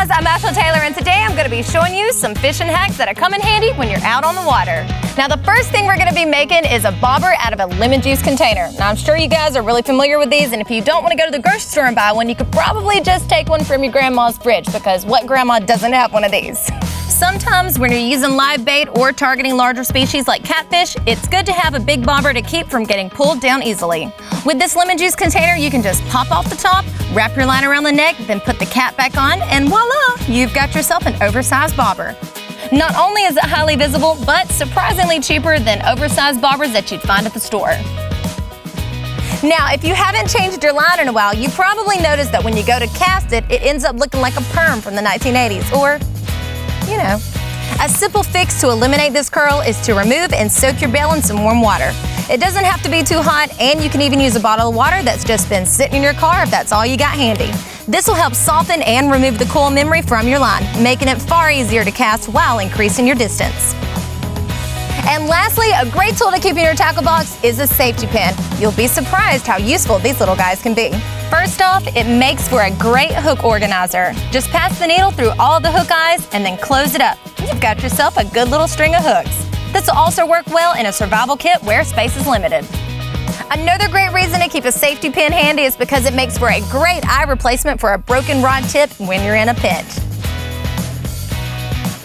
guys, I'm Ashla Taylor, and today I'm going to be showing you some fishing hacks that come in handy when you're out on the water. Now, the first thing we're going to be making is a bobber out of a lemon juice container. Now, I'm sure you guys are really familiar with these, and if you don't want to go to the grocery store and buy one, you could probably just take one from your grandma's fridge, because what grandma doesn't have one of these? Sometimes when you're using live bait or targeting larger species like catfish, it's good to have a big bobber to keep from getting pulled down easily. With this lemon juice container, you can just pop off the top, wrap your line around the neck, then put the cap back on, and voila, you've got yourself an oversized bobber. Not only is it highly visible, but surprisingly cheaper than oversized bobbers that you'd find at the store. Now, if you haven't changed your line in a while, you probably noticed that when you go to cast it, it ends up looking like a perm from the 1980s, or you know. A simple fix to eliminate this curl is to remove and soak your bail in some warm water. It doesn't have to be too hot, and you can even use a bottle of water that's just been sitting in your car if that's all you got handy. This will help soften and remove the coil memory from your line, making it far easier to cast while increasing your distance. And lastly, a great tool to keep in your tackle box is a safety pin. You'll be surprised how useful these little guys can be. First off, it makes for a great hook organizer. Just pass the needle through all the hook eyes and then close it up. You've got yourself a good little string of hooks. This will also work well in a survival kit where space is limited. Another great reason to keep a safety pin handy is because it makes for a great eye replacement for a broken rod tip when you're in a pinch.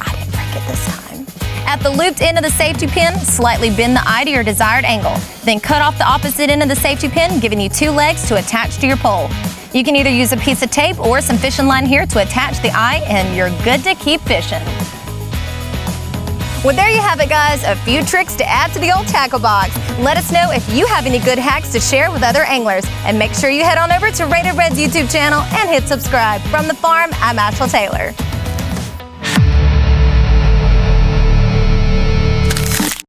I didn't break it this time. At the looped end of the safety pin, slightly bend the eye to your desired angle. Then cut off the opposite end of the safety pin, giving you two legs to attach to your pole. You can either use a piece of tape or some fishing line here to attach the eye, and you're good to keep fishing. Well, there you have it, guys. A few tricks to add to the old tackle box. Let us know if you have any good hacks to share with other anglers. And make sure you head on over to Rated Red's YouTube channel and hit subscribe. From the farm, I'm Ashla Taylor.